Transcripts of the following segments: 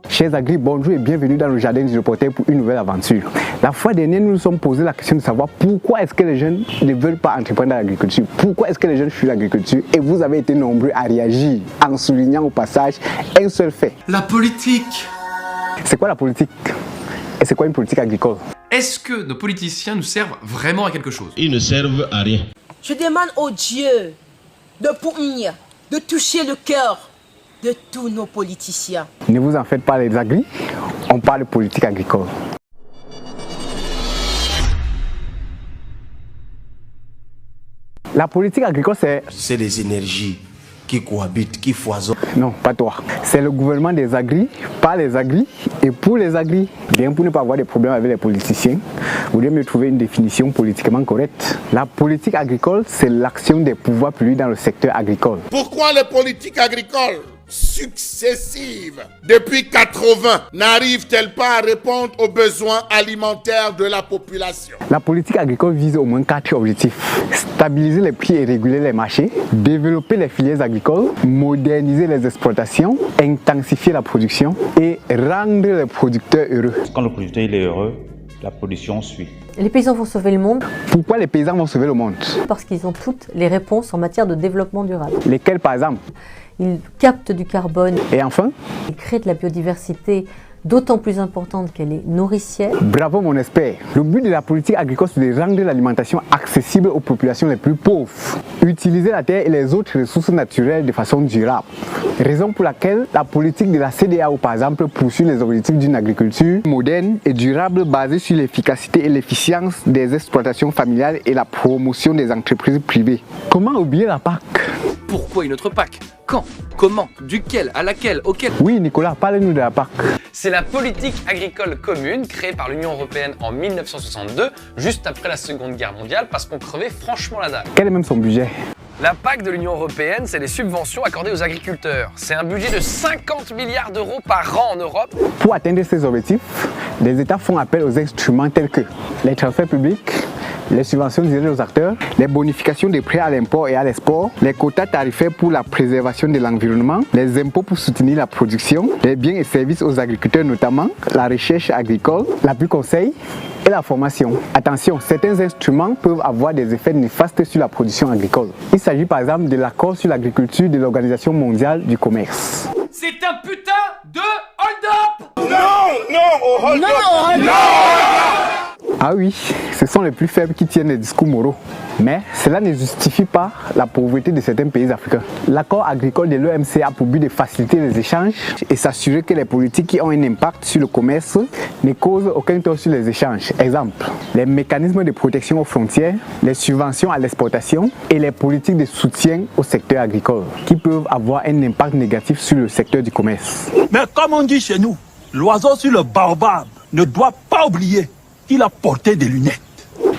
Chers agris, bonjour et bienvenue dans le jardin du reporter pour une nouvelle aventure. La fois dernière, nous nous sommes posé la question de savoir pourquoi est-ce que les jeunes ne veulent pas entreprendre dans l'agriculture, pourquoi est-ce que les jeunes fuient l'agriculture, et vous avez été nombreux à réagir en soulignant au passage un seul fait. La politique. C'est quoi la politique? Et c'est quoi une politique agricole? Est-ce que nos politiciens nous servent vraiment à quelque chose? Ils ne servent à rien. Je demande au Dieu de punir, de toucher le cœur de tous nos politiciens. Ne vous en faites pas les agris, on parle de politique agricole. La politique agricole, c'est des énergies qui cohabitent, qui foisonnent. Non, pas toi. C'est le gouvernement des agris, par les agris et pour les agris. Bien pour ne pas avoir de problèmes avec les politiciens, vous devez me trouver une définition politiquement correcte. La politique agricole, c'est l'action des pouvoirs publics dans le secteur agricole. Pourquoi les politiques agricoles successives depuis 80 n'arrivent-elles pas à répondre aux besoins alimentaires de la population? La politique agricole vise au moins 4 objectifs. Stabiliser les prix et réguler les marchés, développer les filières agricoles, moderniser les exploitations, intensifier la production et rendre les producteurs heureux. Quand le producteur il est heureux, la production suit. Les paysans vont sauver le monde. Pourquoi les paysans vont sauver le monde? Parce qu'ils ont toutes les réponses en matière de développement durable. Lesquels par exemple? Ils captent du carbone. Et enfin? Ils créent de la biodiversité d'autant plus importante qu'elle est nourricière. Bravo mon expert. Le but de la politique agricole, c'est de rendre l'alimentation accessible aux populations les plus pauvres. Utiliser la terre et les autres ressources naturelles de façon durable. Raison pour laquelle la politique de la CEDEAO, par exemple, poursuit les objectifs d'une agriculture moderne et durable basée sur l'efficacité et l'efficience des exploitations familiales et la promotion des entreprises privées. Comment oublier la PAC? Pourquoi une autre PAC? Quand? Comment? Duquel? À laquelle? Auquel? Oui Nicolas, parlez-nous de la PAC. C'est la politique agricole commune créée par l'Union européenne en 1962, juste après la Seconde Guerre mondiale, parce qu'on crevait franchement la dalle. Quel est même son budget? La PAC de l'Union européenne, c'est les subventions accordées aux agriculteurs. C'est un budget de 50 milliards d'euros par an en Europe. Pour atteindre ces objectifs, les États font appel aux instruments tels que les transferts publics, les subventions dirigées aux acteurs, les bonifications des prêts à l'import et à l'export, les quotas tarifaires pour la préservation de l'environnement, les impôts pour soutenir la production, les biens et services aux agriculteurs notamment, la recherche agricole, l'appui conseil et la formation. Attention, certains instruments peuvent avoir des effets néfastes sur la production agricole. Il s'agit par exemple de l'accord sur l'agriculture de l'Organisation mondiale du commerce. C'est un putain de hold-up! Ah oui, ce sont les plus faibles qui tiennent les discours moraux. Mais cela ne justifie pas la pauvreté de certains pays africains. L'accord agricole de l'OMC a pour but de faciliter les échanges et s'assurer que les politiques qui ont un impact sur le commerce ne causent aucun tort sur les échanges. Exemple, les mécanismes de protection aux frontières, les subventions à l'exportation et les politiques de soutien au secteur agricole qui peuvent avoir un impact négatif sur le secteur du commerce. Mais comme on dit chez nous, l'oiseau sur le baobab ne doit pas oublier qu'il a porté des lunettes.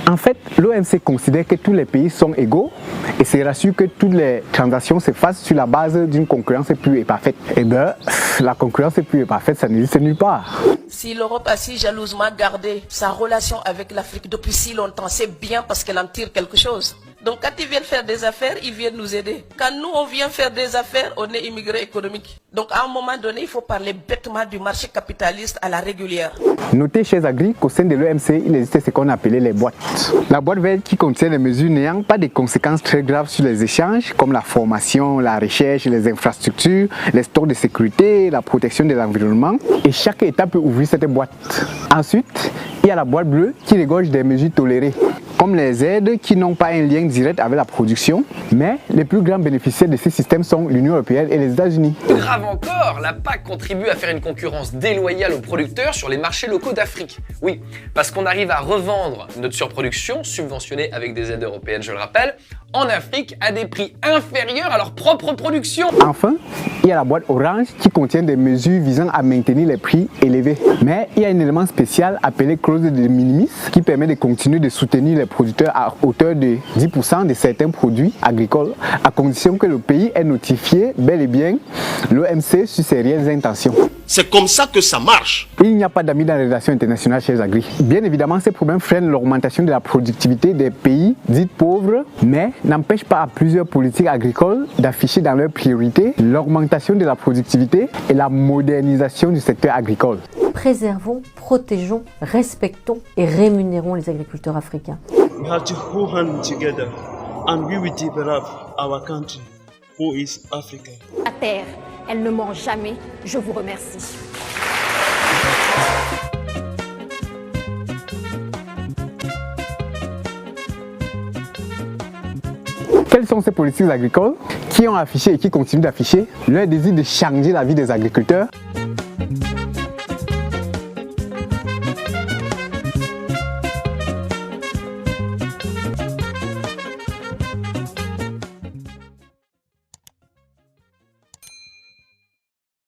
En fait, l'OMC considère que tous les pays sont égaux et se rassure que toutes les transactions se fassent sur la base d'une concurrence pure et parfaite. Eh bien, la concurrence pure et parfaite, ça n'existe nulle part. Si l'Europe a si jalousement gardé sa relation avec l'Afrique depuis si longtemps, c'est bien parce qu'elle en tire quelque chose. Donc quand ils viennent faire des affaires, ils viennent nous aider. Quand nous, on vient faire des affaires, on est immigrés économiques. Donc à un moment donné, il faut parler bêtement du marché capitaliste à la régulière. Notez, chers agris, qu'au sein de l'OMC, il existait ce qu'on appelait les boîtes. La boîte verte qui contient les mesures n'ayant pas de conséquences très graves sur les échanges, comme la formation, la recherche, les infrastructures, les stocks de sécurité, la protection de l'environnement. Et chaque État peut ouvrir cette boîte. Ensuite, il y a la boîte bleue qui regorge des mesures tolérées, comme les aides qui n'ont pas un lien direct avec la production, mais les plus grands bénéficiaires de ces systèmes sont l'Union européenne et les États-Unis. Plus grave encore, la PAC contribue à faire une concurrence déloyale aux producteurs sur les marchés locaux d'Afrique. Oui, parce qu'on arrive à revendre notre surproduction, subventionnée avec des aides européennes, je le rappelle, en Afrique à des prix inférieurs à leur propre production. Enfin, il y a la boîte orange qui contient des mesures visant à maintenir les prix élevés. Mais il y a un élément spécial appelé clause de minimis qui permet de continuer de soutenir les producteurs à hauteur de 10% de certains produits agricoles à condition que le pays ait notifié bel et bien l'OMC sur ses réelles intentions. C'est comme ça que ça marche. Il n'y a pas d'amis dans les relations internationales chez les agri. Bien évidemment, ces problèmes freinent l'augmentation de la productivité des pays dits pauvres, mais n'empêchent pas à plusieurs politiques agricoles d'afficher dans leurs priorités l'augmentation de la productivité et la modernisation du secteur agricole. Préservons, protégeons, respectons et rémunérons les agriculteurs africains. We have to hold hands together and we will develop our country, who is Africa. La terre, elle ne ment jamais. Je vous remercie. Quelles sont ces politiques agricoles qui ont affiché et qui continuent d'afficher leur désir de changer la vie des agriculteurs?